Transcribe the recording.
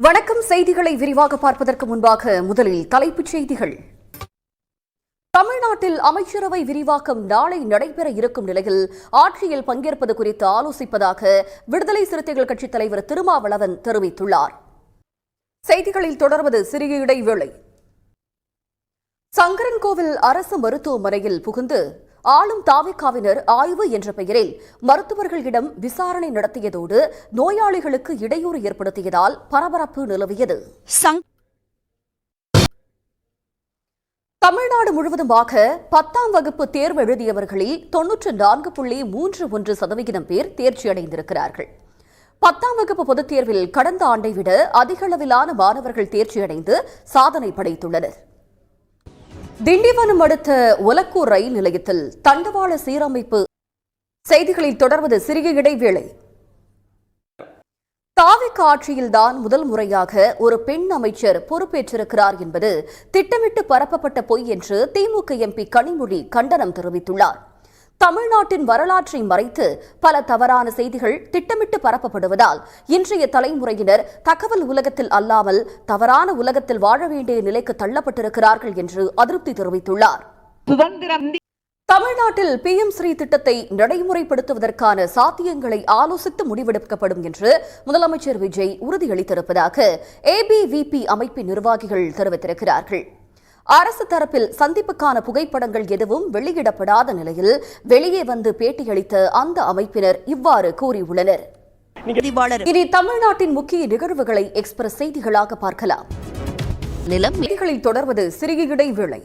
வணக்கம். செய்திகளை விரிவாக பார்ப்பதற்கு முன்பாக முதலில் தலைப்புச் செய்திகள். தமிழ்நாட்டில் அமைச்சரவை விரிவாக்கம் நாளை நடைபெற இருக்கும் நிலையில் ஆட்சியில் பங்கேற்பது குறித்து ஆலோசிப்பதாக விடுதலை சிறுத்தைகள் கட்சித் தலைவர் திருமாவளவன் தெரிவித்துள்ளார். செய்திகளில் தொடர்வது சிறிய இடைவேளை. சங்கரன்கோவில் அரசு மருத்துவமனையில் புகுந்து ஆளும் தாவிகாவினர் ஆய்வு என்ற பெயரில் மருத்துவர்களிடம் விசாரணை நடத்தியதோடு நோயாளிகளுக்கு இடையூறு ஏற்படுத்தியதால் பரபரப்பு நிலவியது. தமிழ்நாடு முழுவதுமாக 10ஆம் வகுப்பு தேர்வு எழுதியவர்களில் 94.31% பேர் தேர்ச்சியடைந்திருக்கிறார்கள். 10ஆம் வகுப்பு பொதுத் தேர்வில் கடந்த ஆண்டை விட அதிக அளவிலான மாணவர்கள் தேர்ச்சியடைந்து சாதனை படைத்துள்ளனர். திண்டிவனம் அடுத்த ஒலக்கூர் ரயில் நிலையத்தில் தண்டவாள சீரமைப்பு. செய்திகளில் தொடர்வது சிறிய இடைவேளை. தாவிக ஆட்சியில்தான் முதல் முறையாக ஒரு பெண் அமைச்சர் பொறுப்பேற்றிருக்கிறார் என்பது திட்டமிட்டு பரப்பப்பட்ட பொய் என்று திமுக எம்பி கனிமொழி கண்டனம் தெரிவித்துள்ளார். தமிழ்நாட்டின் வரலாற்றை மறைத்து பல தவறான செய்திகள் திட்டமிட்டு பரப்பப்படுவதால் இன்றைய தலைமுறையினர் தகவல் உலகத்தில் அல்லாமல் தவறான உலகத்தில் வாழ வேண்டிய நிலைக்கு தள்ளப்பட்டிருக்கிறார்கள் என்று அதிருப்தி தெரிவித்துள்ளார். தமிழ்நாட்டில் PM ஸ்ரீ திட்டத்தை நடைமுறைப்படுத்துவதற்கான சாத்தியங்களை ஆலோசித்து முடிவெடுக்கப்படும் என்று முதலமைச்சர் விஜய் உறுதியளித்திருப்பதாக ABVP அமைப்பின் நிர்வாகிகள் தெரிவித்திருக்கிறார்கள். அரசு தரப்பில் சந்திப்புக்கான புகைப்படங்கள் எதுவும் வெளியிடப்படாத நிலையில் வெளியே வந்து பேட்டியளித்த அந்த அமைப்பினர் இவ்வாறு கூறியுள்ளனர். இனி தமிழ்நாட்டின் முக்கிய நிகழ்வுகளை எக்ஸ்பிரஸ் செய்திகளாக பார்க்கலாம். செய்திகளில் தொடர்வது சிறிய இடைவேளை.